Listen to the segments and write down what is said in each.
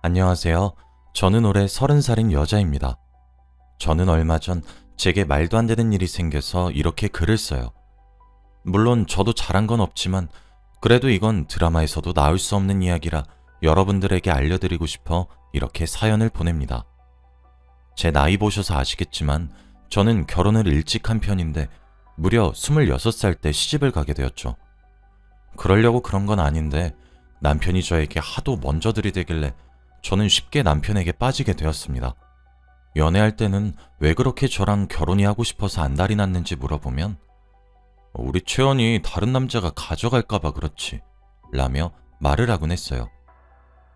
안녕하세요. 저는 올해 30살인 여자입니다. 저는 얼마 전 제게 말도 안 되는 일이 생겨서 이렇게 글을 써요. 물론 저도 잘한 건 없지만 그래도 이건 드라마에서도 나올 수 없는 이야기라 여러분들에게 알려드리고 싶어 이렇게 사연을 보냅니다. 제 나이 보셔서 아시겠지만 저는 결혼을 일찍 한 편인데 무려 26살 때 시집을 가게 되었죠. 그러려고 그런 건 아닌데 남편이 저에게 하도 먼저 들이대길래 저는 쉽게 남편에게 빠지게 되었습니다. 연애할 때는 왜 그렇게 저랑 결혼이 하고 싶어서 안달이 났는지 물어보면 우리 채연이 다른 남자가 가져갈까봐 그렇지 라며 말을 하곤 했어요.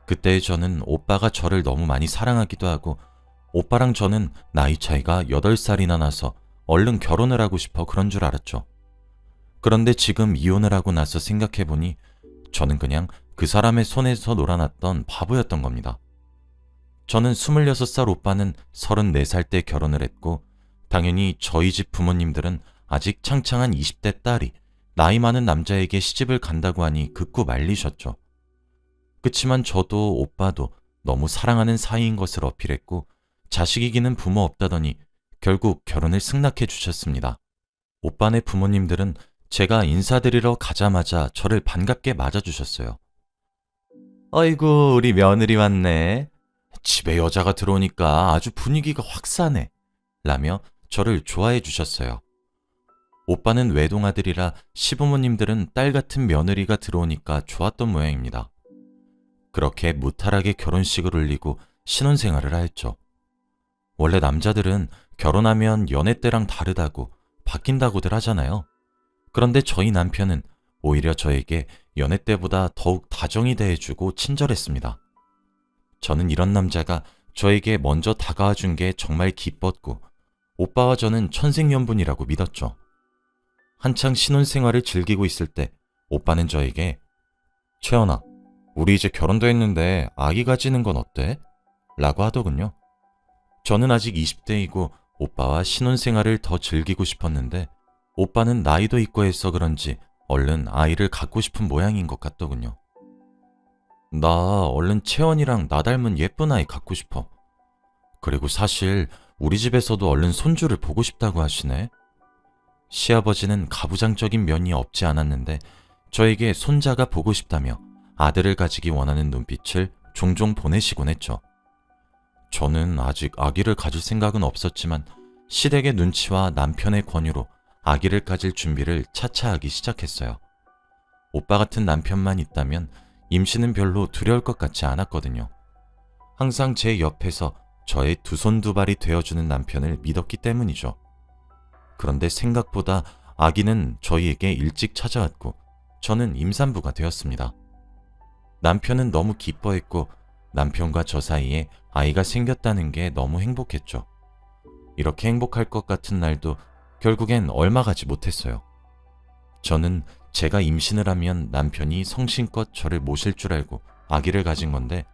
그때 저는 오빠가 저를 너무 많이 사랑하기도 하고 오빠랑 저는 나이 차이가 8살이나 나서 얼른 결혼을 하고 싶어 그런 줄 알았죠. 그런데 지금 이혼을 하고 나서 생각해보니 저는 그냥 그 사람의 손에서 놀아났던 바보였던 겁니다. 저는 26살 오빠는 34살 때 결혼을 했고 당연히 저희 집 부모님들은 아직 창창한 20대 딸이 나이 많은 남자에게 시집을 간다고 하니 극구 말리셨죠. 그치만 저도 오빠도 너무 사랑하는 사이인 것을 어필했고 자식 이기는 부모 없다더니 결국 결혼을 승낙해 주셨습니다. 오빠네 부모님들은 제가 인사드리러 가자마자 저를 반갑게 맞아주셨어요. 어이구, 우리 며느리 왔네. 집에 여자가 들어오니까 아주 분위기가 확 사네. 라며 저를 좋아해 주셨어요. 오빠는 외동아들이라 시부모님들은 딸 같은 며느리가 들어오니까 좋았던 모양입니다. 그렇게 무탈하게 결혼식을 올리고 신혼생활을 하였죠. 원래 남자들은 결혼하면 연애 때랑 다르다고 바뀐다고들 하잖아요. 그런데 저희 남편은 오히려 저에게 연애 때보다 더욱 다정히 대해주고 친절했습니다. 저는 이런 남자가 저에게 먼저 다가와 준 게 정말 기뻤고 오빠와 저는 천생연분이라고 믿었죠. 한창 신혼생활을 즐기고 있을 때 오빠는 저에게 채연아, 우리 이제 결혼도 했는데 아기 가지는 건 어때? 라고 하더군요. 저는 아직 20대이고 오빠와 신혼생활을 더 즐기고 싶었는데 오빠는 나이도 있고 해서 그런지 얼른 아이를 갖고 싶은 모양인 것 같더군요. 나 얼른 채원이랑 나 닮은 예쁜 아이 갖고 싶어. 그리고 사실 우리 집에서도 얼른 손주를 보고 싶다고 하시네. 시아버지는 가부장적인 면이 없지 않았는데 저에게 손자가 보고 싶다며 아들을 가지기 원하는 눈빛을 종종 보내시곤 했죠. 저는 아직 아기를 가질 생각은 없었지만 시댁의 눈치와 남편의 권유로 아기를 가질 준비를 차차 하기 시작했어요. 오빠 같은 남편만 있다면 임신은 별로 두려울 것 같지 않았거든요. 항상 제 옆에서 저의 두 손 두 발이 되어주는 남편을 믿었기 때문이죠. 그런데 생각보다 아기는 저희에게 일찍 찾아왔고 저는 임산부가 되었습니다. 남편은 너무 기뻐했고 남편과 저 사이에 아이가 생겼다는 게 너무 행복했죠. 이렇게 행복할 것 같은 날도 결국엔 얼마 가지 못했어요. 저는 제가 임신을 하면 남편이 성심껏 저를 모실 줄 알고 아기를 가진 건데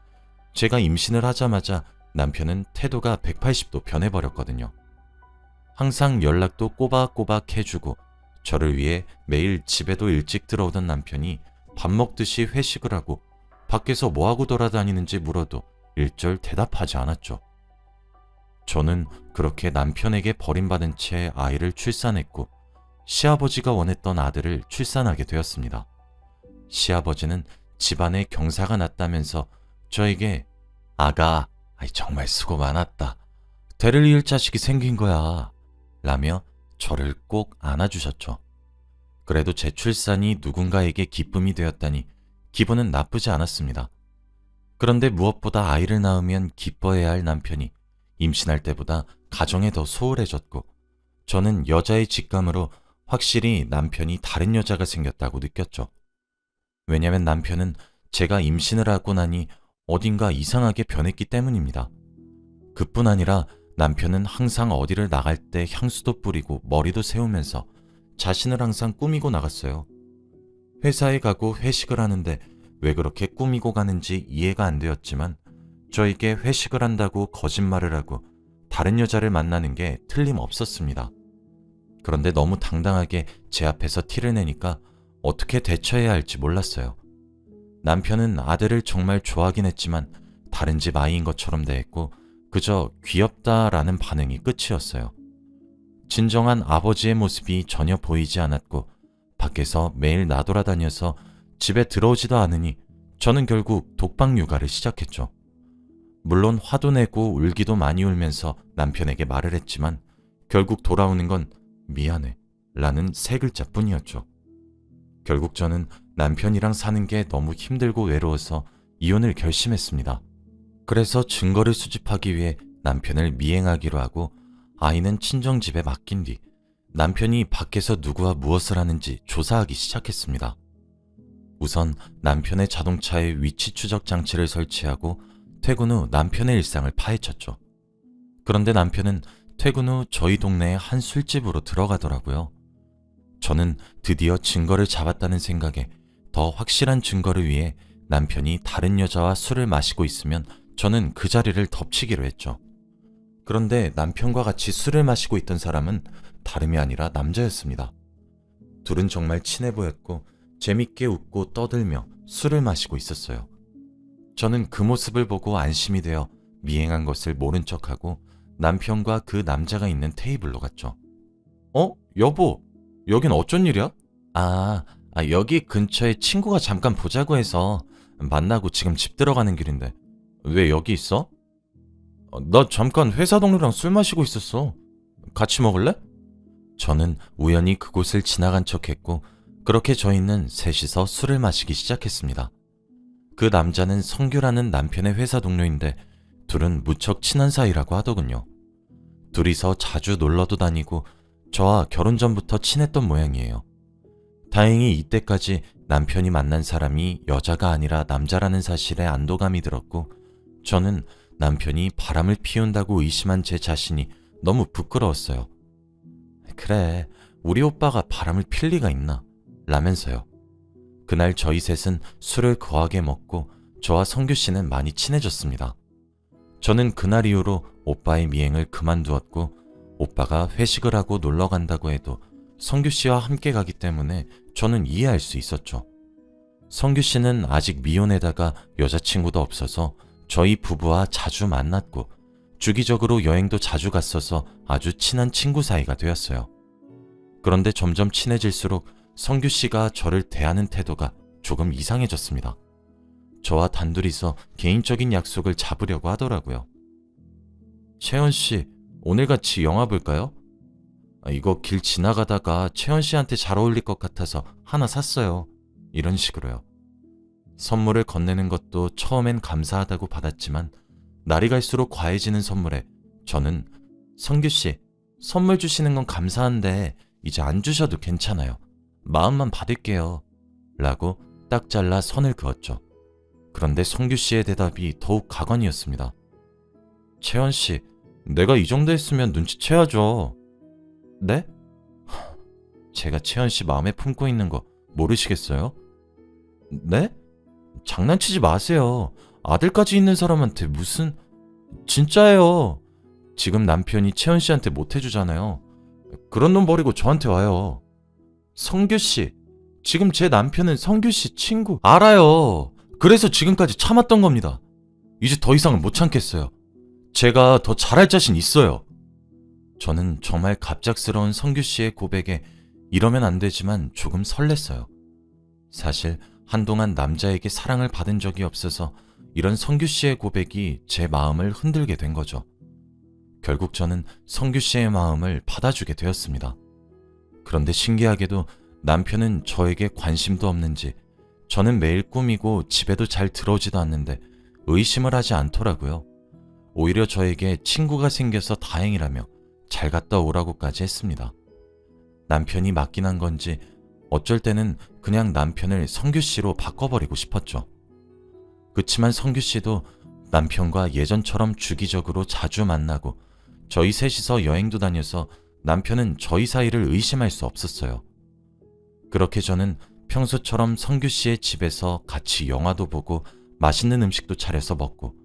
제가 임신을 하자마자 남편은 태도가 180도 변해버렸거든요. 항상 연락도 꼬박꼬박 해주고 저를 위해 매일 집에도 일찍 들어오던 남편이 밥 먹듯이 회식을 하고 밖에서 뭐하고 돌아다니는지 물어도 일절 대답하지 않았죠. 저는 그렇게 남편에게 버림받은 채 아이를 출산했고 시아버지가 원했던 아들을 출산하게 되었습니다. 시아버지는 집안에 경사가 났다면서 저에게 아가, 정말 수고 많았다. 되를 이을 자식이 생긴 거야. 라며 저를 꼭 안아주셨죠. 그래도 제 출산이 누군가에게 기쁨이 되었다니 기분은 나쁘지 않았습니다. 그런데 무엇보다 아이를 낳으면 기뻐해야 할 남편이 임신할 때보다 가정에 더 소홀해졌고 저는 여자의 직감으로 확실히 남편이 다른 여자가 생겼다고 느꼈죠. 왜냐면 남편은 제가 임신을 하고 나니 어딘가 이상하게 변했기 때문입니다. 그뿐 아니라 남편은 항상 어디를 나갈 때 향수도 뿌리고 머리도 세우면서 자신을 항상 꾸미고 나갔어요. 회사에 가고 회식을 하는데 왜 그렇게 꾸미고 가는지 이해가 안 되었지만 저에게 회식을 한다고 거짓말을 하고 다른 여자를 만나는 게 틀림없었습니다. 그런데 너무 당당하게 제 앞에서 티를 내니까 어떻게 대처해야 할지 몰랐어요. 남편은 아들을 정말 좋아하긴 했지만 다른 집 아이인 것처럼 대했고 그저 귀엽다라는 반응이 끝이었어요. 진정한 아버지의 모습이 전혀 보이지 않았고 밖에서 매일 나돌아다녀서 집에 들어오지도 않으니 저는 결국 독방 육아를 시작했죠. 물론 화도 내고 울기도 많이 울면서 남편에게 말을 했지만 결국 돌아오는 건 미안해 라는 세 글자뿐이었죠. 결국 저는 남편이랑 사는 게 너무 힘들고 외로워서 이혼을 결심했습니다. 그래서 증거를 수집하기 위해 남편을 미행하기로 하고 아이는 친정집에 맡긴 뒤 남편이 밖에서 누구와 무엇을 하는지 조사하기 시작했습니다. 우선 남편의 자동차에 위치 추적 장치를 설치하고 퇴근 후 남편의 일상을 파헤쳤죠. 그런데 남편은 퇴근 후 저희 동네의 한 술집으로 들어가더라고요. 저는 드디어 증거를 잡았다는 생각에 더 확실한 증거를 위해 남편이 다른 여자와 술을 마시고 있으면 저는 그 자리를 덮치기로 했죠. 그런데 남편과 같이 술을 마시고 있던 사람은 다름이 아니라 남자였습니다. 둘은 정말 친해 보였고 재밌게 웃고 떠들며 술을 마시고 있었어요. 저는 그 모습을 보고 안심이 되어 미행한 것을 모른 척하고 남편과 그 남자가 있는 테이블로 갔죠. 여보, 여긴 어쩐 일이야? 여기 근처에 친구가 잠깐 보자고 해서 만나고 지금 집 들어가는 길인데 왜 여기 있어? 나 잠깐 회사 동료랑 술 마시고 있었어. 같이 먹을래? 저는 우연히 그곳을 지나간 척했고 그렇게 저희는 셋이서 술을 마시기 시작했습니다. 그 남자는 성규라는 남편의 회사 동료인데 둘은 무척 친한 사이라고 하더군요. 둘이서 자주 놀러도 다니고 저와 결혼 전부터 친했던 모양이에요. 다행히 이때까지 남편이 만난 사람이 여자가 아니라 남자라는 사실에 안도감이 들었고 저는 남편이 바람을 피운다고 의심한 제 자신이 너무 부끄러웠어요. 그래, 우리 오빠가 바람을 필 리가 있나 라면서요. 그날 저희 셋은 술을 거하게 먹고 저와 성규 씨는 많이 친해졌습니다. 저는 그날 이후로 오빠의 미행을 그만두었고 오빠가 회식을 하고 놀러 간다고 해도 성규 씨와 함께 가기 때문에 저는 이해할 수 있었죠. 성규 씨는 아직 미혼에다가 여자친구도 없어서 저희 부부와 자주 만났고 주기적으로 여행도 자주 갔어서 아주 친한 친구 사이가 되었어요. 그런데 점점 친해질수록 성규 씨가 저를 대하는 태도가 조금 이상해졌습니다. 저와 단둘이서 개인적인 약속을 잡으려고 하더라고요. 채연 씨, 오늘 같이 영화 볼까요? 이거 길 지나가다가 채연 씨한테 잘 어울릴 것 같아서 하나 샀어요. 이런 식으로요. 선물을 건네는 것도 처음엔 감사하다고 받았지만 날이 갈수록 과해지는 선물에 저는 성규 씨, 선물 주시는 건 감사한데 이제 안 주셔도 괜찮아요. 마음만 받을게요. 라고 딱 잘라 선을 그었죠. 그런데 성규 씨의 대답이 더욱 가관이었습니다. 채연 씨, 내가 이 정도 했으면 눈치채야죠. 네? 제가 채연 씨 마음에 품고 있는 거 모르시겠어요? 네? 장난치지 마세요. 아들까지 있는 사람한테 무슨... 진짜예요. 지금 남편이 채연 씨한테 못 해주잖아요. 그런 놈 버리고 저한테 와요. 성규 씨, 지금 제 남편은 성규 씨 친구... 알아요. 그래서 지금까지 참았던 겁니다. 이제 더 이상은 못 참겠어요. 제가 더 잘할 자신 있어요. 저는 정말 갑작스러운 성규 씨의 고백에 이러면 안 되지만 조금 설렜어요. 사실 한동안 남자에게 사랑을 받은 적이 없어서 이런 성규 씨의 고백이 제 마음을 흔들게 된 거죠. 결국 저는 성규 씨의 마음을 받아주게 되었습니다. 그런데 신기하게도 남편은 저에게 관심도 없는지 저는 매일 꾸미고 집에도 잘 들어오지도 않는데 의심을 하지 않더라고요. 오히려 저에게 친구가 생겨서 다행이라며 잘 갔다 오라고까지 했습니다. 남편이 맞긴 한 건지 어쩔 때는 그냥 남편을 성규 씨로 바꿔버리고 싶었죠. 그치만 성규 씨도 남편과 예전처럼 주기적으로 자주 만나고 저희 셋이서 여행도 다녀서 남편은 저희 사이를 의심할 수 없었어요. 그렇게 저는 평소처럼 성규 씨의 집에서 같이 영화도 보고 맛있는 음식도 차려서 먹고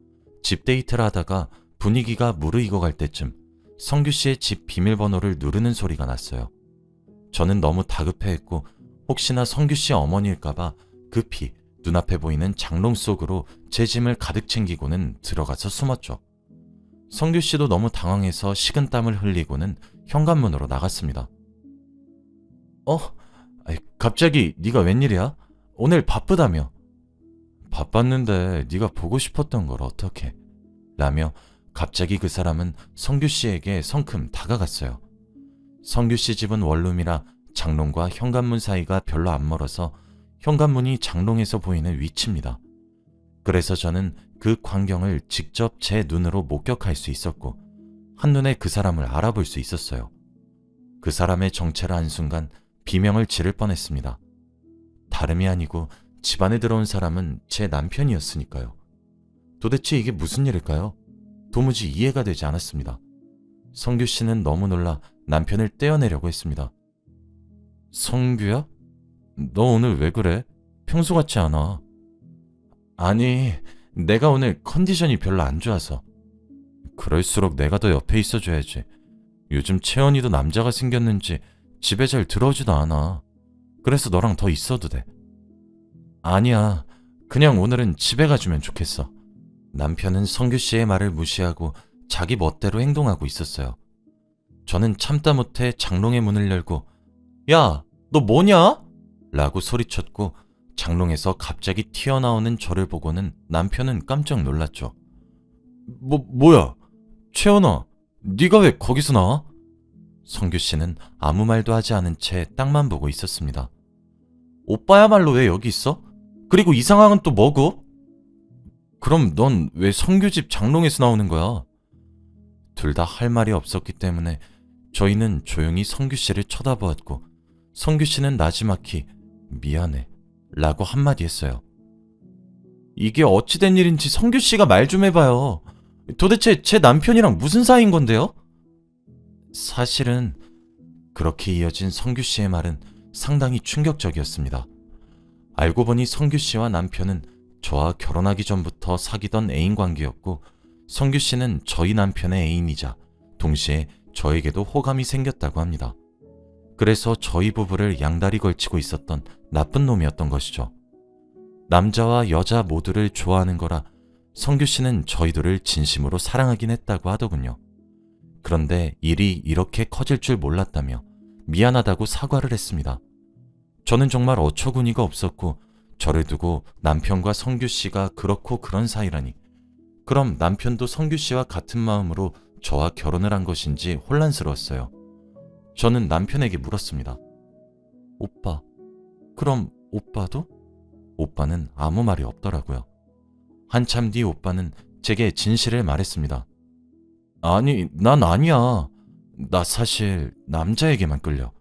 집 데이트를 하다가 분위기가 무르익어 갈 때쯤 성규 씨의 집 비밀번호를 누르는 소리가 났어요. 저는 너무 다급해했고 혹시나 성규 씨 어머니일까봐 급히 눈앞에 보이는 장롱 속으로 제 짐을 가득 챙기고는 들어가서 숨었죠. 성규 씨도 너무 당황해서 식은땀을 흘리고는 현관문으로 나갔습니다. 갑자기 네가 웬일이야? 오늘 바쁘다며. 바빴는데 네가 보고 싶었던 걸 어떡해? 라며 갑자기 그 사람은 성규 씨에게 성큼 다가갔어요. 성규 씨 집은 원룸이라 장롱과 현관문 사이가 별로 안 멀어서 현관문이 장롱에서 보이는 위치입니다. 그래서 저는 그 광경을 직접 제 눈으로 목격할 수 있었고 한눈에 그 사람을 알아볼 수 있었어요. 그 사람의 정체를 안 순간 비명을 지를 뻔했습니다. 다름이 아니고 집안에 들어온 사람은 제 남편이었으니까요. 도대체 이게 무슨 일일까요? 도무지 이해가 되지 않았습니다. 성규 씨는 너무 놀라 남편을 떼어내려고 했습니다. 성규야? 너 오늘 왜 그래? 평소 같지 않아. 아니, 내가 오늘 컨디션이 별로 안 좋아서. 그럴수록 내가 더 옆에 있어줘야지. 요즘 채연이도 남자가 생겼는지 집에 잘 들어오지도 않아. 그래서 너랑 더 있어도 돼. 아니야, 그냥 오늘은 집에 가주면 좋겠어. 남편은 성규 씨의 말을 무시하고 자기 멋대로 행동하고 있었어요. 저는 참다 못해 장롱의 문을 열고 야, 너 뭐냐? 라고 소리쳤고 장롱에서 갑자기 튀어나오는 저를 보고는 남편은 깜짝 놀랐죠. 뭐야? 채연아, 네가 왜 거기서 나와? 성규 씨는 아무 말도 하지 않은 채 땅만 보고 있었습니다. 오빠야말로 왜 여기 있어? 그리고 이 상황은 또 뭐고? 그럼 넌 왜 성규 집 장롱에서 나오는 거야? 둘 다 할 말이 없었기 때문에 저희는 조용히 성규 씨를 쳐다보았고 성규 씨는 나지막히 미안해 라고 한마디 했어요. 이게 어찌된 일인지 성규 씨가 말 좀 해봐요. 도대체 제 남편이랑 무슨 사이인 건데요? 사실은 그렇게 이어진 성규 씨의 말은 상당히 충격적이었습니다. 알고 보니 성규 씨와 남편은 저와 결혼하기 전부터 사귀던 애인 관계였고 성규 씨는 저희 남편의 애인이자 동시에 저에게도 호감이 생겼다고 합니다. 그래서 저희 부부를 양다리 걸치고 있었던 나쁜 놈이었던 것이죠. 남자와 여자 모두를 좋아하는 거라 성규 씨는 저희들을 진심으로 사랑하긴 했다고 하더군요. 그런데 일이 이렇게 커질 줄 몰랐다며 미안하다고 사과를 했습니다. 저는 정말 어처구니가 없었고 저를 두고 남편과 성규 씨가 그렇고 그런 사이라니 그럼 남편도 성규 씨와 같은 마음으로 저와 결혼을 한 것인지 혼란스러웠어요. 저는 남편에게 물었습니다. 오빠, 그럼 오빠도? 오빠는 아무 말이 없더라고요. 한참 뒤 오빠는 제게 진실을 말했습니다. 아니, 난 아니야. 나 사실 남자에게만 끌려.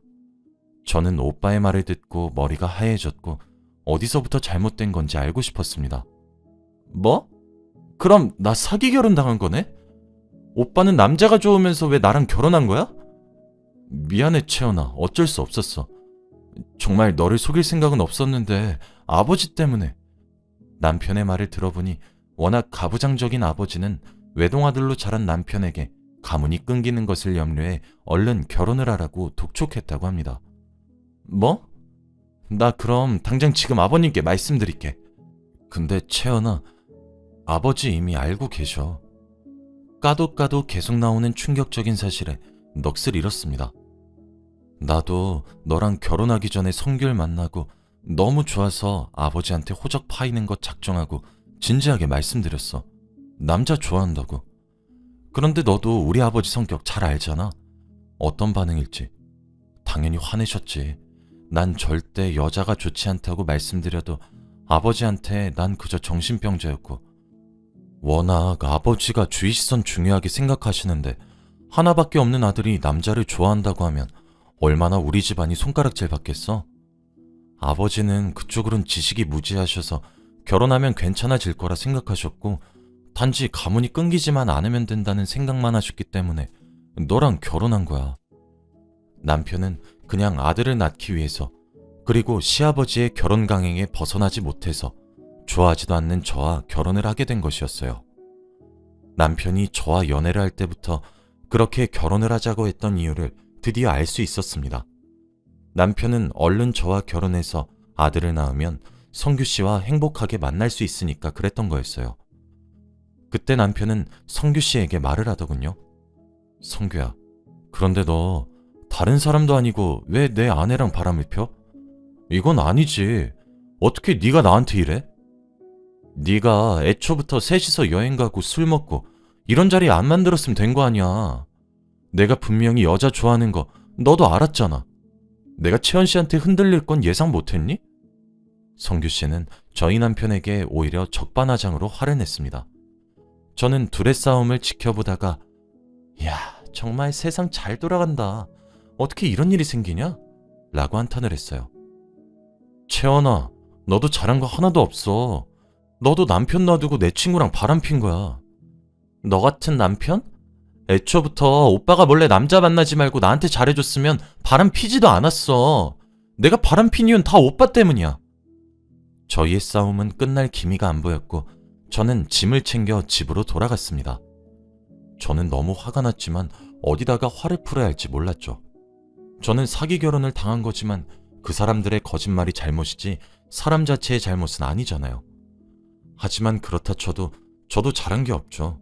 저는 오빠의 말을 듣고 머리가 하얘졌고 어디서부터 잘못된 건지 알고 싶었습니다. 뭐? 그럼 나 사기 결혼 당한 거네? 오빠는 남자가 좋으면서 왜 나랑 결혼한 거야? 미안해 채연아, 어쩔 수 없었어. 정말 너를 속일 생각은 없었는데 아버지 때문에. 남편의 말을 들어보니 워낙 가부장적인 아버지는 외동아들로 자란 남편에게 가문이 끊기는 것을 염려해 얼른 결혼을 하라고 독촉했다고 합니다. 뭐? 나 그럼 당장 지금 아버님께 말씀드릴게. 근데 채연아, 아버지 이미 알고 계셔. 까도 계속 나오는 충격적인 사실에 넋을 잃었습니다. 나도 너랑 결혼하기 전에 성규를 만나고 너무 좋아서 아버지한테 호적 파이는 것 작정하고 진지하게 말씀드렸어. 남자 좋아한다고. 그런데 너도 우리 아버지 성격 잘 알잖아. 어떤 반응일지. 당연히 화내셨지. 난 절대 여자가 좋지 않다고 말씀드려도 아버지한테 난 그저 정신병자였고 워낙 아버지가 주위 시선 중요하게 생각하시는데 하나밖에 없는 아들이 남자를 좋아한다고 하면 얼마나 우리 집안이 손가락질 받겠어? 아버지는 그쪽으론 지식이 무지하셔서 결혼하면 괜찮아질 거라 생각하셨고 단지 가문이 끊기지만 않으면 된다는 생각만 하셨기 때문에 너랑 결혼한 거야. 남편은 그냥 아들을 낳기 위해서 그리고 시아버지의 결혼 강행에 벗어나지 못해서 좋아하지도 않는 저와 결혼을 하게 된 것이었어요. 남편이 저와 연애를 할 때부터 그렇게 결혼을 하자고 했던 이유를 드디어 알 수 있었습니다. 남편은 얼른 저와 결혼해서 아들을 낳으면 성규 씨와 행복하게 만날 수 있으니까 그랬던 거였어요. 그때 남편은 성규 씨에게 말을 하더군요. 성규야, 그런데 너 다른 사람도 아니고 왜 내 아내랑 바람을 펴? 이건 아니지. 어떻게 네가 나한테 이래? 네가 애초부터 셋이서 여행 가고 술 먹고 이런 자리 안 만들었으면 된 거 아니야. 내가 분명히 여자 좋아하는 거 너도 알았잖아. 내가 채연 씨한테 흔들릴 건 예상 못했니? 성규 씨는 저희 남편에게 오히려 적반하장으로 화를 냈습니다. 저는 둘의 싸움을 지켜보다가 야, 정말 세상 잘 돌아간다. 어떻게 이런 일이 생기냐? 라고 한탄을 했어요. 채연아, 너도 잘한 거 하나도 없어. 너도 남편 놔두고 내 친구랑 바람핀 거야. 너 같은 남편? 애초부터 오빠가 몰래 남자 만나지 말고 나한테 잘해줬으면 바람 피지도 않았어. 내가 바람 핀 이유는 다 오빠 때문이야. 저희의 싸움은 끝날 기미가 안 보였고 저는 짐을 챙겨 집으로 돌아갔습니다. 저는 너무 화가 났지만 어디다가 화를 풀어야 할지 몰랐죠. 저는 사기 결혼을 당한 거지만 그 사람들의 거짓말이 잘못이지 사람 자체의 잘못은 아니잖아요. 하지만 그렇다 쳐도 저도 잘한 게 없죠.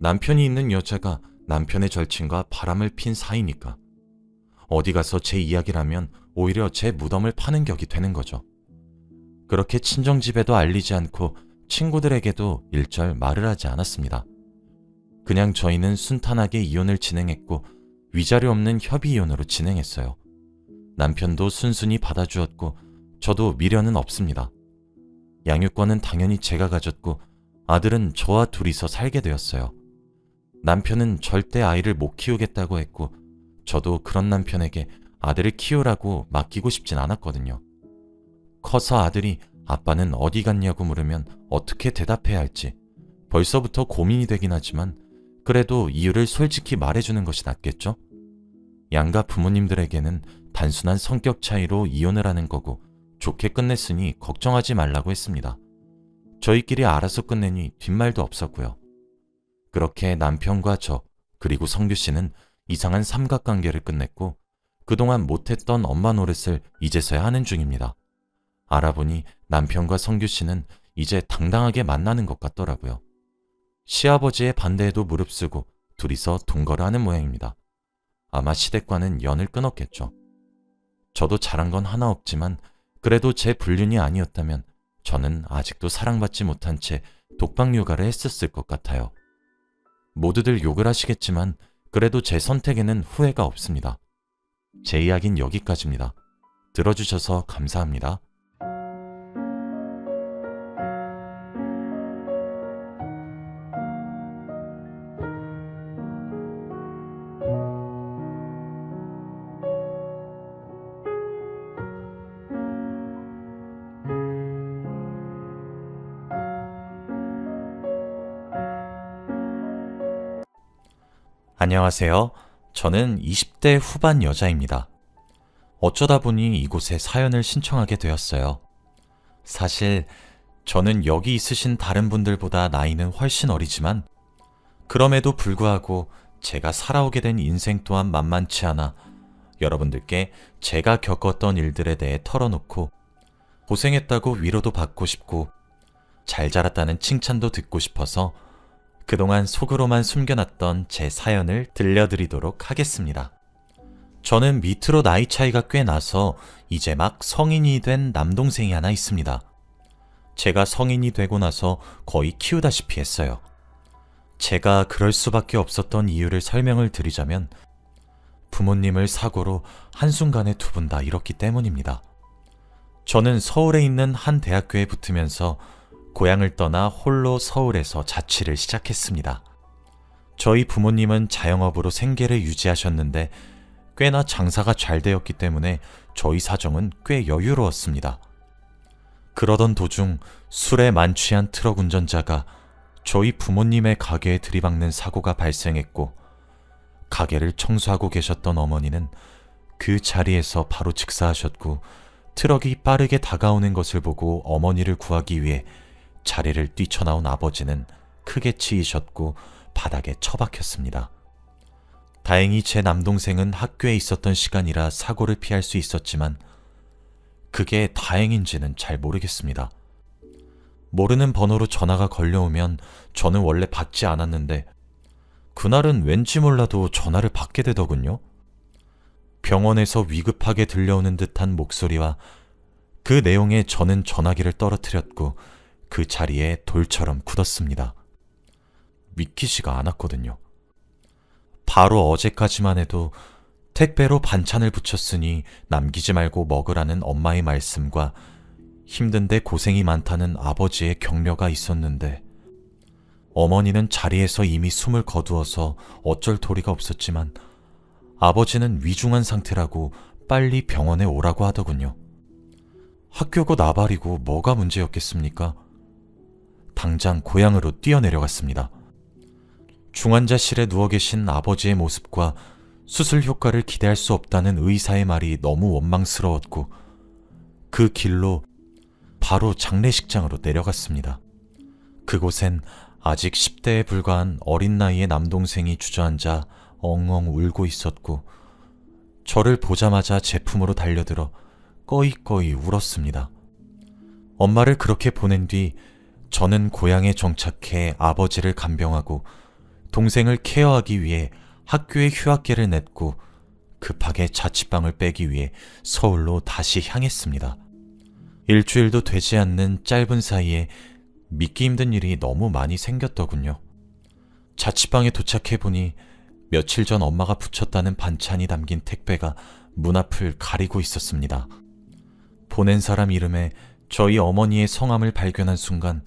남편이 있는 여자가 남편의 절친과 바람을 핀 사이니까. 어디 가서 제 이야기를 하면 오히려 제 무덤을 파는 격이 되는 거죠. 그렇게 친정집에도 알리지 않고 친구들에게도 일절 말을 하지 않았습니다. 그냥 저희는 순탄하게 이혼을 진행했고 위자료 없는 협의 이혼으로 진행했어요. 남편도 순순히 받아주었고 저도 미련은 없습니다. 양육권은 당연히 제가 가졌고 아들은 저와 둘이서 살게 되었어요. 남편은 절대 아이를 못 키우겠다고 했고 저도 그런 남편에게 아들을 키우라고 맡기고 싶진 않았거든요. 커서 아들이 아빠는 어디 갔냐고 물으면 어떻게 대답해야 할지 벌써부터 고민이 되긴 하지만 그래도 이유를 솔직히 말해주는 것이 낫겠죠? 양가 부모님들에게는 단순한 성격 차이로 이혼을 하는 거고 좋게 끝냈으니 걱정하지 말라고 했습니다. 저희끼리 알아서 끝내니 뒷말도 없었고요. 그렇게 남편과 저 그리고 성규 씨는 이상한 삼각관계를 끝냈고 그동안 못했던 엄마 노릇을 이제서야 하는 중입니다. 알아보니 남편과 성규 씨는 이제 당당하게 만나는 것 같더라고요. 시아버지의 반대에도 무릅쓰고 둘이서 동거를 하는 모양입니다. 아마 시댁과는 연을 끊었겠죠. 저도 잘한 건 하나 없지만 그래도 제 불륜이 아니었다면 저는 아직도 사랑받지 못한 채 독박 육아를 했었을 것 같아요. 모두들 욕을 하시겠지만 그래도 제 선택에는 후회가 없습니다. 제 이야기는 여기까지입니다. 들어주셔서 감사합니다. 안녕하세요. 저는 20대 후반 여자입니다. 어쩌다 보니 이곳에 사연을 신청하게 되었어요. 사실 저는 여기 있으신 다른 분들보다 나이는 훨씬 어리지만 그럼에도 불구하고 제가 살아오게 된 인생 또한 만만치 않아 여러분들께 제가 겪었던 일들에 대해 털어놓고 고생했다고 위로도 받고 싶고 잘 자랐다는 칭찬도 듣고 싶어서 그동안 속으로만 숨겨놨던 제 사연을 들려드리도록 하겠습니다. 저는 밑으로 나이 차이가 꽤 나서 이제 막 성인이 된 남동생이 하나 있습니다. 제가 성인이 되고 나서 거의 키우다시피 했어요. 제가 그럴 수밖에 없었던 이유를 설명을 드리자면 부모님을 사고로 한순간에 두 분 다 잃었기 때문입니다. 저는 서울에 있는 한 대학교에 붙으면서 고향을 떠나 홀로 서울에서 자취를 시작했습니다. 저희 부모님은 자영업으로 생계를 유지하셨는데 꽤나 장사가 잘 되었기 때문에 저희 사정은 꽤 여유로웠습니다. 그러던 도중 술에 만취한 트럭 운전자가 저희 부모님의 가게에 들이박는 사고가 발생했고 가게를 청소하고 계셨던 어머니는 그 자리에서 바로 즉사하셨고 트럭이 빠르게 다가오는 것을 보고 어머니를 구하기 위해 자리를 뛰쳐나온 아버지는 크게 치이셨고 바닥에 처박혔습니다. 다행히 제 남동생은 학교에 있었던 시간이라 사고를 피할 수 있었지만 그게 다행인지는 잘 모르겠습니다. 모르는 번호로 전화가 걸려오면 저는 원래 받지 않았는데 그날은 왠지 몰라도 전화를 받게 되더군요. 병원에서 위급하게 들려오는 듯한 목소리와 그 내용에 저는 전화기를 떨어뜨렸고 그 자리에 돌처럼 굳었습니다. 믿기지가 않았거든요. 바로 어제까지만 해도 택배로 반찬을 붙였으니 남기지 말고 먹으라는 엄마의 말씀과 힘든데 고생이 많다는 아버지의 격려가 있었는데 어머니는 자리에서 이미 숨을 거두어서 어쩔 도리가 없었지만 아버지는 위중한 상태라고 빨리 병원에 오라고 하더군요. 학교고 나발이고 뭐가 문제였겠습니까? 당장 고향으로 뛰어내려갔습니다. 중환자실에 누워 계신 아버지의 모습과 수술 효과를 기대할 수 없다는 의사의 말이 너무 원망스러웠고 그 길로 바로 장례식장으로 내려갔습니다. 그곳엔 아직 10대에 불과한 어린 나이의 남동생이 주저앉아 엉엉 울고 있었고 저를 보자마자 제 품으로 달려들어 꺼이꺼이 울었습니다. 엄마를 그렇게 보낸 뒤 저는 고향에 정착해 아버지를 간병하고 동생을 케어하기 위해 학교에 휴학계를 냈고 급하게 자취방을 빼기 위해 서울로 다시 향했습니다. 일주일도 되지 않는 짧은 사이에 믿기 힘든 일이 너무 많이 생겼더군요. 자취방에 도착해보니 며칠 전 엄마가 붙였다는 반찬이 담긴 택배가 문 앞을 가리고 있었습니다. 보낸 사람 이름에 저희 어머니의 성함을 발견한 순간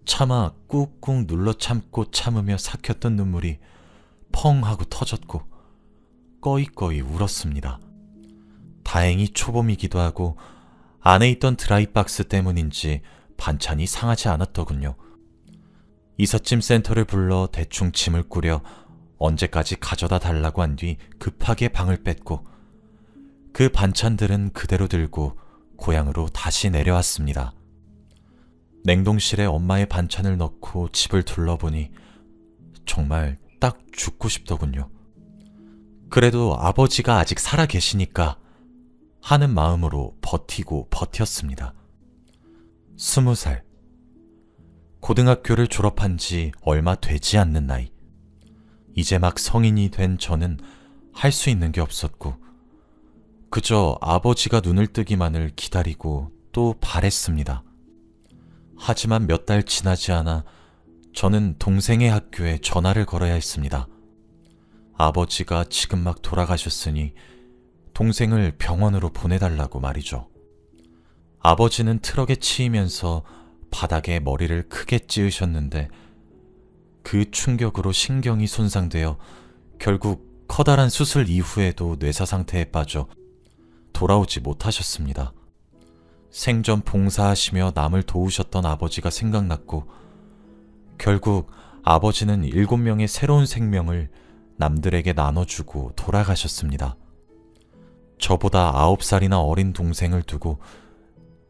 차마 꾹꾹 눌러 참고 참으며 삭혔던 눈물이 펑 하고 터졌고 꺼이꺼이 울었습니다. 다행히 초봄이기도 하고 안에 있던 드라이박스 때문인지 반찬이 상하지 않았더군요. 이삿짐 센터를 불러 대충 짐을 꾸려 언제까지 가져다 달라고 한 뒤 급하게 방을 뺐고 그 반찬들은 그대로 들고 고향으로 다시 내려왔습니다. 냉동실에 엄마의 반찬을 넣고 집을 둘러보니 정말 딱 죽고 싶더군요. 그래도 아버지가 아직 살아 계시니까 하는 마음으로 버티고 버텼습니다. 20살. 고등학교를 졸업한 지 얼마 되지 않는 나이. 이제 막 성인이 된 저는 할 수 있는 게 없었고 그저 아버지가 눈을 뜨기만을 기다리고 또 바랬습니다. 하지만 몇 달 지나지 않아 저는 동생의 학교에 전화를 걸어야 했습니다. 아버지가 지금 막 돌아가셨으니 동생을 병원으로 보내달라고 말이죠. 아버지는 트럭에 치이면서 바닥에 머리를 크게 찌으셨는데 그 충격으로 신경이 손상되어 결국 커다란 수술 이후에도 뇌사 상태에 빠져 돌아오지 못하셨습니다. 생전 봉사하시며 남을 도우셨던 아버지가 생각났고 결국 아버지는 7명의 새로운 생명을 남들에게 나눠주고 돌아가셨습니다. 저보다 9살이나 어린 동생을 두고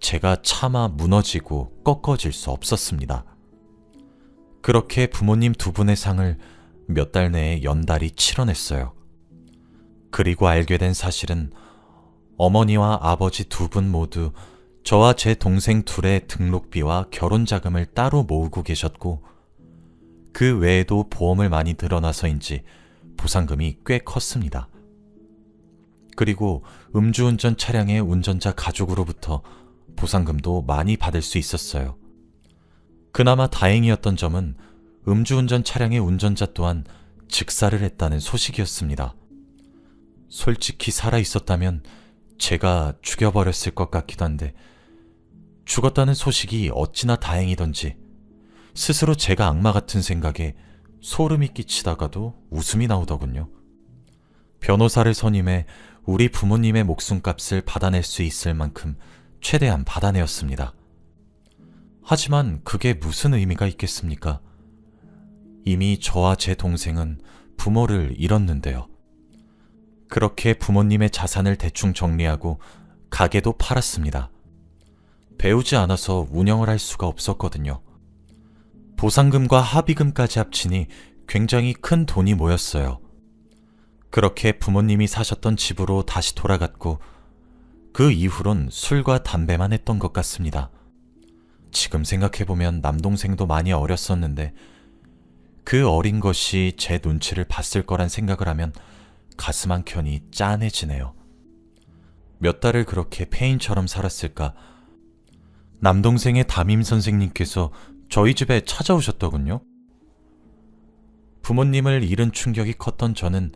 제가 차마 무너지고 꺾어질 수 없었습니다. 그렇게 부모님 두 분의 상을 몇 달 내에 연달이 치러냈어요. 그리고 알게 된 사실은 어머니와 아버지 두 분 모두 저와 제 동생 둘의 등록비와 결혼 자금을 따로 모으고 계셨고 그 외에도 보험을 많이 들어놔서인지 보상금이 꽤 컸습니다. 그리고 음주운전 차량의 운전자 가족으로부터 보상금도 많이 받을 수 있었어요. 그나마 다행이었던 점은 음주운전 차량의 운전자 또한 즉사를 했다는 소식이었습니다. 솔직히 살아있었다면 제가 죽여버렸을 것 같기도 한데 죽었다는 소식이 어찌나 다행이던지 스스로 제가 악마 같은 생각에 소름이 끼치다가도 웃음이 나오더군요. 변호사를 선임해 우리 부모님의 목숨값을 받아낼 수 있을 만큼 최대한 받아내었습니다. 하지만 그게 무슨 의미가 있겠습니까? 이미 저와 제 동생은 부모를 잃었는데요. 그렇게 부모님의 자산을 대충 정리하고 가게도 팔았습니다. 배우지 않아서 운영을 할 수가 없었거든요. 보상금과 합의금까지 합치니 굉장히 큰 돈이 모였어요. 그렇게 부모님이 사셨던 집으로 다시 돌아갔고 그 이후론 술과 담배만 했던 것 같습니다. 지금 생각해보면 남동생도 많이 어렸었는데 그 어린 것이 제 눈치를 봤을 거란 생각을 하면 가슴 한켠이 짠해지네요. 몇 달을 그렇게 폐인처럼 살았을까. 남동생의 담임 선생님께서 저희 집에 찾아오셨더군요. 부모님을 잃은 충격이 컸던 저는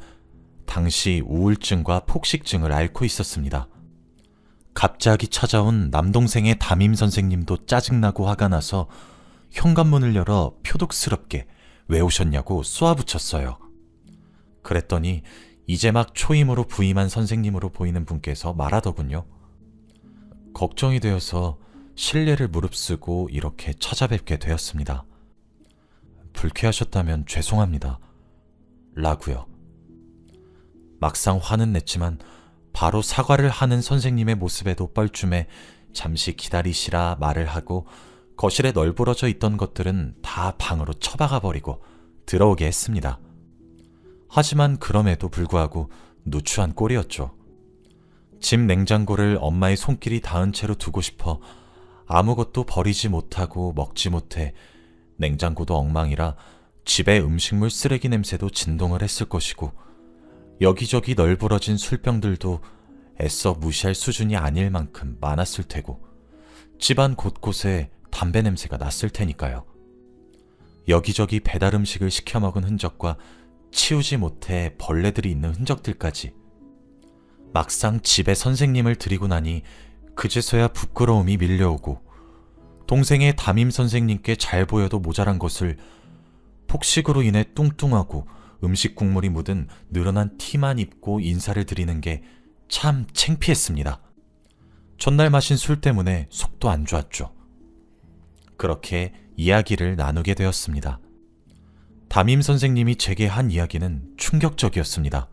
당시 우울증과 폭식증을 앓고 있었습니다. 갑자기 찾아온 남동생의 담임 선생님도 짜증나고 화가 나서 현관문을 열어 표독스럽게 왜 오셨냐고 쏘아붙였어요. 그랬더니 이제 막 초임으로 부임한 선생님으로 보이는 분께서 말하더군요. 걱정이 되어서 실례를 무릅쓰고 이렇게 찾아뵙게 되었습니다. 불쾌하셨다면 죄송합니다. 라고요. 막상 화는 냈지만 바로 사과를 하는 선생님의 모습에도 뻘쭘해 잠시 기다리시라 말을 하고 거실에 널브러져 있던 것들은 다 방으로 처박아 버리고 들어오게 했습니다. 하지만 그럼에도 불구하고 누추한 꼴이었죠. 집 냉장고를 엄마의 손길이 닿은 채로 두고 싶어 아무것도 버리지 못하고 먹지 못해 냉장고도 엉망이라 집에 음식물 쓰레기 냄새도 진동을 했을 것이고 여기저기 널브러진 술병들도 애써 무시할 수준이 아닐 만큼 많았을 테고 집안 곳곳에 담배 냄새가 났을 테니까요. 여기저기 배달 음식을 시켜 먹은 흔적과 치우지 못해 벌레들이 있는 흔적들까지. 막상 집에 선생님을 들이고 나니 그제서야 부끄러움이 밀려오고 동생의 담임 선생님께 잘 보여도 모자란 것을 폭식으로 인해 뚱뚱하고 음식 국물이 묻은 늘어난 티만 입고 인사를 드리는 게 참 창피했습니다. 전날 마신 술 때문에 속도 안 좋았죠. 그렇게 이야기를 나누게 되었습니다. 담임 선생님이 제게 한 이야기는 충격적이었습니다.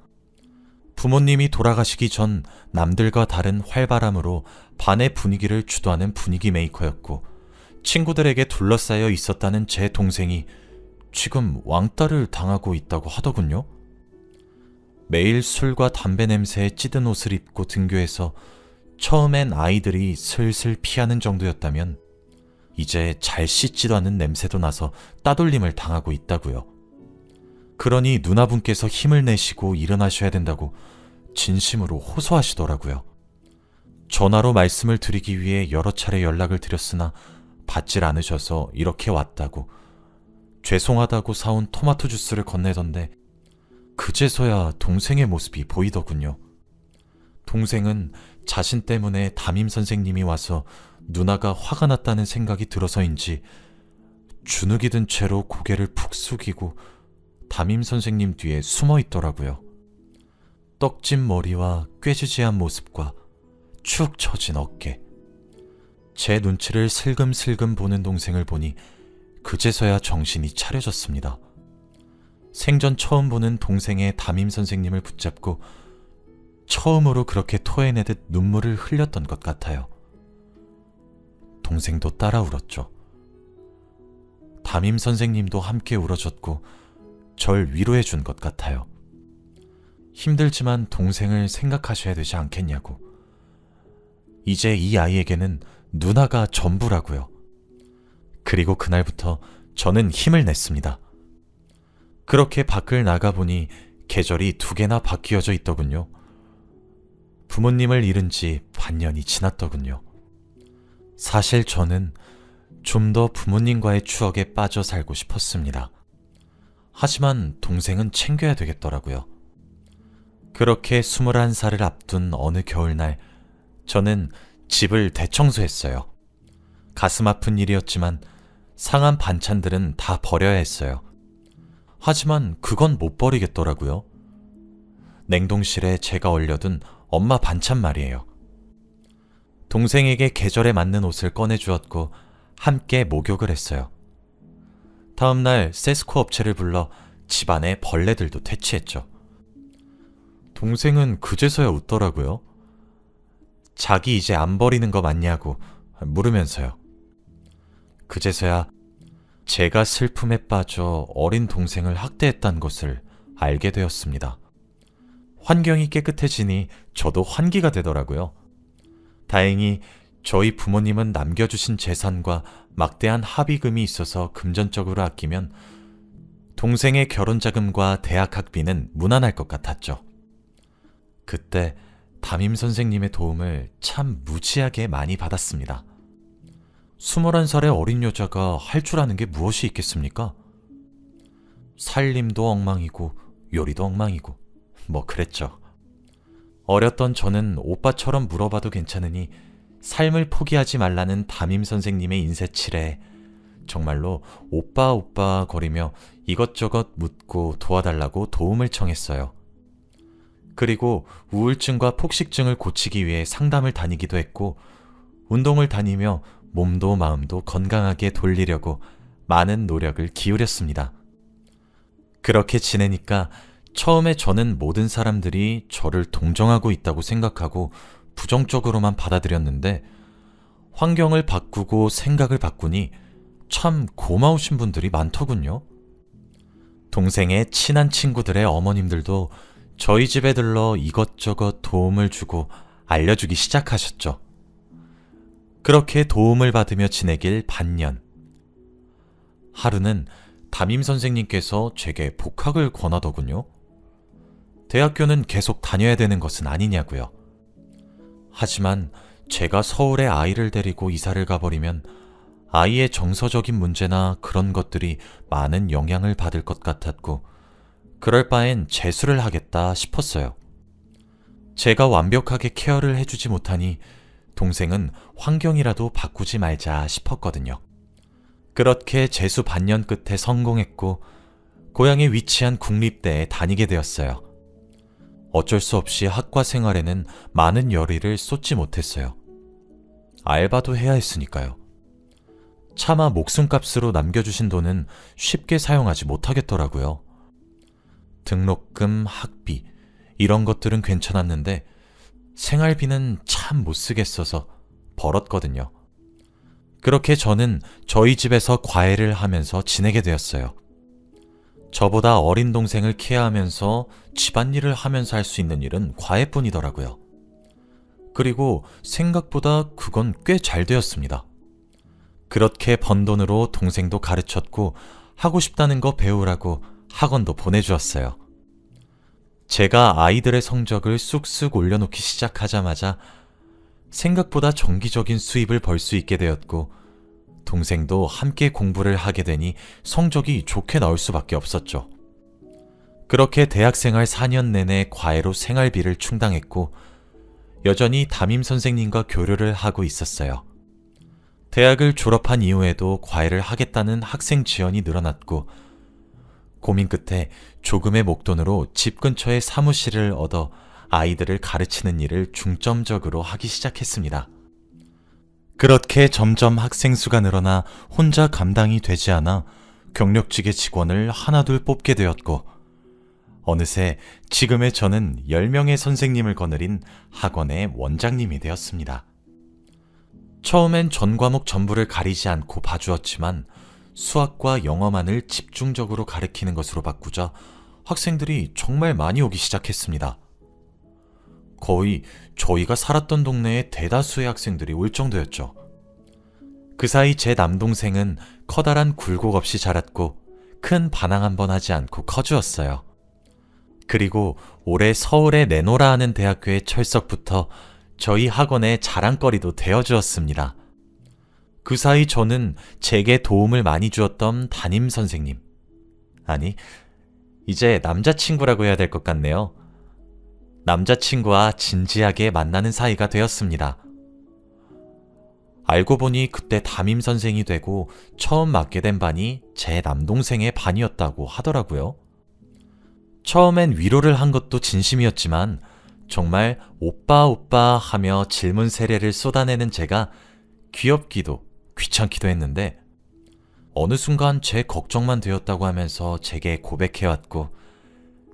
부모님이 돌아가시기 전 남들과 다른 활발함으로 반의 분위기를 주도하는 분위기 메이커였고 친구들에게 둘러싸여 있었다는 제 동생이 지금 왕따를 당하고 있다고 하더군요. 매일 술과 담배 냄새에 찌든 옷을 입고 등교해서 처음엔 아이들이 슬슬 피하는 정도였다면 이제 잘 씻지도 않은 냄새도 나서 따돌림을 당하고 있다고요. 그러니 누나분께서 힘을 내시고 일어나셔야 된다고 진심으로 호소하시더라고요. 전화로 말씀을 드리기 위해 여러 차례 연락을 드렸으나 받질 않으셔서 이렇게 왔다고 죄송하다고 사온 토마토 주스를 건네던데 그제서야 동생의 모습이 보이더군요. 동생은 자신 때문에 담임 선생님이 와서 누나가 화가 났다는 생각이 들어서인지 주눅이 든 채로 고개를 푹 숙이고 담임 선생님 뒤에 숨어 있더라고요. 떡진 머리와 꾀지지한 모습과 축 처진 어깨. 제 눈치를 슬금슬금 보는 동생을 보니 그제서야 정신이 차려졌습니다. 생전 처음 보는 동생의 담임 선생님을 붙잡고 처음으로 그렇게 토해내듯 눈물을 흘렸던 것 같아요. 동생도 따라 울었죠. 담임 선생님도 함께 울어줬고 절 위로해 준 것 같아요. 힘들지만 동생을 생각하셔야 되지 않겠냐고. 이제 이 아이에게는 누나가 전부라고요. 그리고 그날부터 저는 힘을 냈습니다. 그렇게 밖을 나가보니 계절이 2개나 바뀌어져 있더군요. 부모님을 잃은 지 반년이 지났더군요. 사실 저는 좀 더 부모님과의 추억에 빠져 살고 싶었습니다. 하지만 동생은 챙겨야 되겠더라고요. 그렇게 21살을 앞둔 어느 겨울날 저는 집을 대청소했어요. 가슴 아픈 일이었지만 상한 반찬들은 다 버려야 했어요. 하지만 그건 못 버리겠더라고요. 냉동실에 제가 얼려둔 엄마 반찬 말이에요. 동생에게 계절에 맞는 옷을 꺼내주었고 함께 목욕을 했어요. 다음날 세스코 업체를 불러 집안의 벌레들도 퇴치했죠. 동생은 그제서야 웃더라고요. 자기 이제 안 버리는 거 맞냐고 물으면서요. 그제서야 제가 슬픔에 빠져 어린 동생을 학대했단 것을 알게 되었습니다. 환경이 깨끗해지니 저도 환기가 되더라고요. 다행히 저희 부모님은 남겨주신 재산과 막대한 합의금이 있어서 금전적으로 아끼면 동생의 결혼 자금과 대학 학비는 무난할 것 같았죠. 그때 담임 선생님의 도움을 참 무지하게 많이 받았습니다. 21살의 어린 여자가 할 줄 아는 게 무엇이 있겠습니까? 살림도 엉망이고 요리도 엉망이고 뭐 그랬죠. 어렸던 저는 오빠처럼 물어봐도 괜찮으니 삶을 포기하지 말라는 담임 선생님의 인쇄칠에 정말로 오빠 오빠 거리며 이것저것 묻고 도와달라고 도움을 청했어요. 그리고 우울증과 폭식증을 고치기 위해 상담을 다니기도 했고 운동을 다니며 몸도 마음도 건강하게 돌리려고 많은 노력을 기울였습니다. 그렇게 지내니까 처음에 저는 모든 사람들이 저를 동정하고 있다고 생각하고 부정적으로만 받아들였는데 환경을 바꾸고 생각을 바꾸니 참 고마우신 분들이 많더군요. 동생의 친한 친구들의 어머님들도 저희 집에 들러 이것저것 도움을 주고 알려주기 시작하셨죠. 그렇게 도움을 받으며 지내길 반년. 하루는 담임 선생님께서 제게 복학을 권하더군요. 대학교는 계속 다녀야 되는 것은 아니냐고요. 하지만 제가 서울에 아이를 데리고 이사를 가버리면 아이의 정서적인 문제나 그런 것들이 많은 영향을 받을 것 같았고 그럴 바엔 재수를 하겠다 싶었어요. 제가 완벽하게 케어를 해주지 못하니 동생은 환경이라도 바꾸지 말자 싶었거든요. 그렇게 재수 반년 끝에 성공했고 고향에 위치한 국립대에 다니게 되었어요. 어쩔 수 없이 학과 생활에는 많은 열의를 쏟지 못했어요. 알바도 해야 했으니까요. 차마 목숨값으로 남겨주신 돈은 쉽게 사용하지 못하겠더라고요. 등록금, 학비 이런 것들은 괜찮았는데 생활비는 참 못 쓰겠어서 벌었거든요. 그렇게 저는 저희 집에서 과외를 하면서 지내게 되었어요. 저보다 어린 동생을 케어하면서 집안일을 하면서 할 수 있는 일은 과외뿐이더라고요. 그리고 생각보다 그건 꽤 잘 되었습니다. 그렇게 번 돈으로 동생도 가르쳤고 하고 싶다는 거 배우라고 학원도 보내주었어요. 제가 아이들의 성적을 쑥쑥 올려놓기 시작하자마자 생각보다 정기적인 수입을 벌 수 있게 되었고 동생도 함께 공부를 하게 되니 성적이 좋게 나올 수밖에 없었죠. 그렇게 대학생활 4년 내내 과외로 생활비를 충당했고 여전히 담임 선생님과 교류를 하고 있었어요. 대학을 졸업한 이후에도 과외를 하겠다는 학생 지원이 늘어났고 고민 끝에 조금의 목돈으로 집 근처에 사무실을 얻어 아이들을 가르치는 일을 중점적으로 하기 시작했습니다. 그렇게 점점 학생 수가 늘어나 혼자 감당이 되지 않아 경력직의 직원을 하나둘 뽑게 되었고 어느새 지금의 저는 10명의 선생님을 거느린 학원의 원장님이 되었습니다. 처음엔 전 과목 전부를 가리지 않고 봐주었지만 수학과 영어만을 집중적으로 가르치는 것으로 바꾸자 학생들이 정말 많이 오기 시작했습니다. 거의 저희가 살았던 동네에 대다수의 학생들이 올 정도였죠. 그 사이 제 남동생은 커다란 굴곡 없이 자랐고 큰 반항 한 번 하지 않고 커주었어요. 그리고 올해 서울에 내노라 하는 대학교의 철석부터 저희 학원의 자랑거리도 되어주었습니다. 그 사이 저는 제게 도움을 많이 주었던 담임 선생님, 아니 이제 남자친구라고 해야 될 것 같네요. 남자친구와 진지하게 만나는 사이가 되었습니다. 알고 보니 그때 담임 선생이 되고 처음 맡게 된 반이 제 남동생의 반이었다고 하더라고요. 처음엔 위로를 한 것도 진심이었지만 정말 오빠 오빠 하며 질문 세례를 쏟아내는 제가 귀엽기도 귀찮기도 했는데 어느 순간 제 걱정만 되었다고 하면서 제게 고백해왔고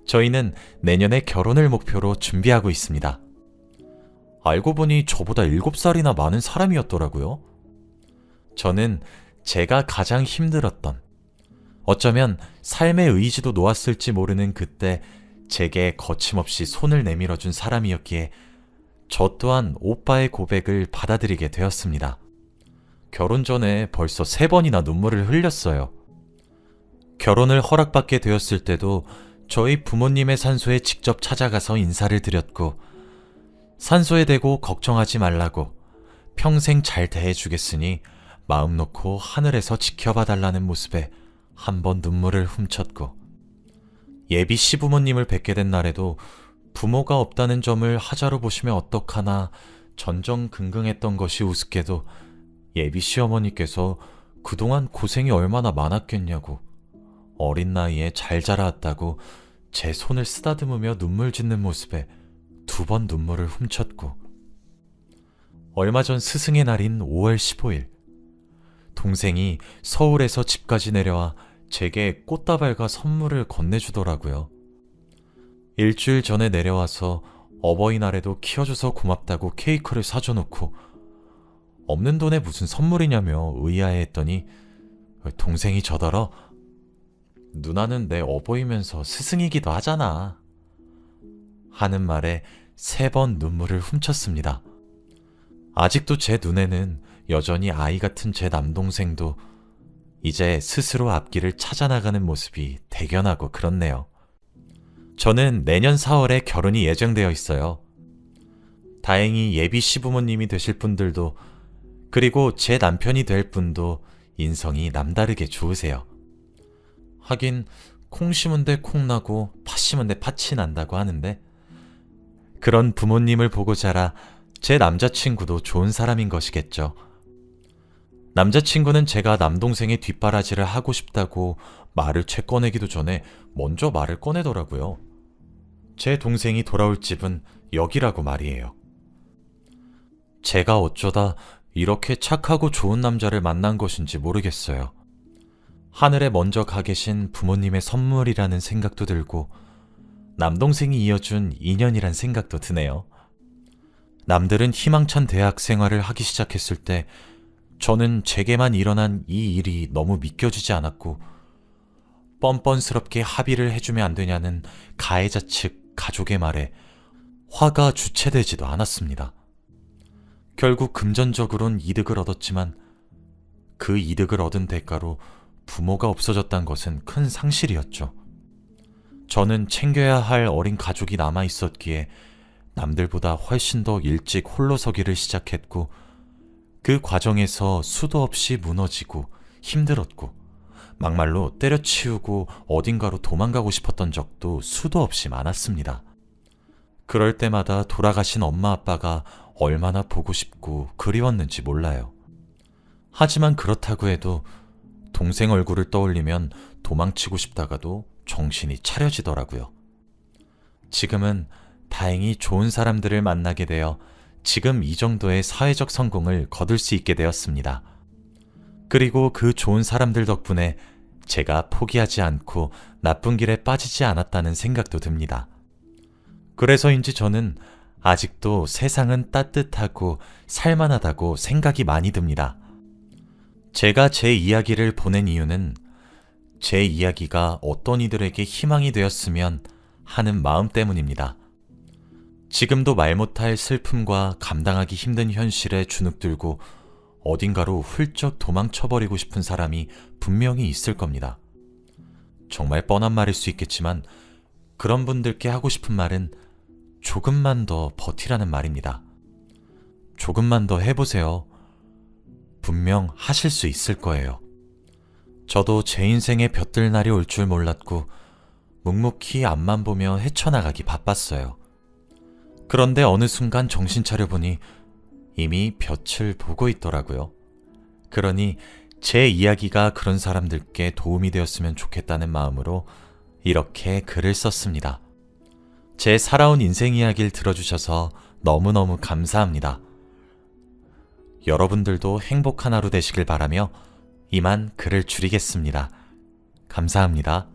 저희는 내년에 결혼을 목표로 준비하고 있습니다. 알고 보니 저보다 7살이나 많은 사람이었더라고요. 저는 제가 가장 힘들었던, 어쩌면 삶의 의지도 놓았을지 모르는 그때 제게 거침없이 손을 내밀어준 사람이었기에 저 또한 오빠의 고백을 받아들이게 되었습니다. 결혼 전에 벌써 3번이나 눈물을 흘렸어요. 결혼을 허락받게 되었을 때도 저희 부모님의 산소에 직접 찾아가서 인사를 드렸고, 산소에 대고 걱정하지 말라고 평생 잘 대해주겠으니 마음 놓고 하늘에서 지켜봐 달라는 모습에 한 번 눈물을 훔쳤고, 예비 시부모님을 뵙게 된 날에도 부모가 없다는 점을 하자로 보시면 어떡하나 전전긍긍했던 것이 우습게도 예비 시어머니께서 그동안 고생이 얼마나 많았겠냐고, 어린 나이에 잘 자라왔다고 제 손을 쓰다듬으며 눈물 짓는 모습에 2번 눈물을 훔쳤고, 얼마 전 스승의 날인 5월 15일, 동생이 서울에서 집까지 내려와 제게 꽃다발과 선물을 건네주더라고요. 일주일 전에 내려와서 어버이날에도 키워줘서 고맙다고 케이크를 사줘놓고, 없는 돈에 무슨 선물이냐며 의아해했더니 동생이 저더러 누나는 내 어버이면서 스승이기도 하잖아 하는 말에 3번 눈물을 훔쳤습니다. 아직도 제 눈에는 여전히 아이 같은 제 남동생도 이제 스스로 앞길을 찾아나가는 모습이 대견하고 그렇네요. 저는 내년 4월에 결혼이 예정되어 있어요. 다행히 예비 시부모님이 되실 분들도, 그리고 제 남편이 될 분도 인성이 남다르게 좋으세요. 하긴 콩 심은 데 콩 나고 팥 심은 데 팥이 난다고 하는데, 그런 부모님을 보고 자라 제 남자친구도 좋은 사람인 것이겠죠. 남자친구는 제가 남동생의 뒷바라지를 하고 싶다고 말을 채 꺼내기도 전에 먼저 말을 꺼내더라고요. 제 동생이 돌아올 집은 여기라고 말이에요. 제가 어쩌다 이렇게 착하고 좋은 남자를 만난 것인지 모르겠어요. 하늘에 먼저 가 계신 부모님의 선물이라는 생각도 들고, 남동생이 이어준 인연이란 생각도 드네요. 남들은 희망찬 대학 생활을 하기 시작했을 때 저는 제게만 일어난 이 일이 너무 믿겨지지 않았고, 뻔뻔스럽게 합의를 해주면 안 되냐는 가해자 측 가족의 말에 화가 주체되지도 않았습니다. 결국 금전적으론 이득을 얻었지만 그 이득을 얻은 대가로 부모가 없어졌다는 것은 큰 상실이었죠. 저는 챙겨야 할 어린 가족이 남아 있었기에 남들보다 훨씬 더 일찍 홀로 서기를 시작했고, 그 과정에서 수도 없이 무너지고 힘들었고, 막말로 때려치우고 어딘가로 도망가고 싶었던 적도 수도 없이 많았습니다. 그럴 때마다 돌아가신 엄마 아빠가 얼마나 보고 싶고 그리웠는지 몰라요. 하지만 그렇다고 해도 동생 얼굴을 떠올리면 도망치고 싶다가도 정신이 차려지더라고요. 지금은 다행히 좋은 사람들을 만나게 되어 지금 이 정도의 사회적 성공을 거둘 수 있게 되었습니다. 그리고 그 좋은 사람들 덕분에 제가 포기하지 않고 나쁜 길에 빠지지 않았다는 생각도 듭니다. 그래서인지 저는 아직도 세상은 따뜻하고 살만하다고 생각이 많이 듭니다. 제가 제 이야기를 보낸 이유는 제 이야기가 어떤 이들에게 희망이 되었으면 하는 마음 때문입니다. 지금도 말 못할 슬픔과 감당하기 힘든 현실에 주눅들고 어딘가로 훌쩍 도망쳐버리고 싶은 사람이 분명히 있을 겁니다. 정말 뻔한 말일 수 있겠지만 그런 분들께 하고 싶은 말은 조금만 더 버티라는 말입니다. 조금만 더 해보세요. 분명 하실 수 있을 거예요. 저도 제 인생에 볕들 날이 올 줄 몰랐고 묵묵히 앞만 보며 헤쳐나가기 바빴어요. 그런데 어느 순간 정신 차려보니 이미 볕을 보고 있더라고요. 그러니 제 이야기가 그런 사람들께 도움이 되었으면 좋겠다는 마음으로 이렇게 글을 썼습니다. 제 살아온 인생 이야기를 들어주셔서 너무너무 감사합니다. 여러분들도 행복한 하루 되시길 바라며 이만 글을 줄이겠습니다. 감사합니다.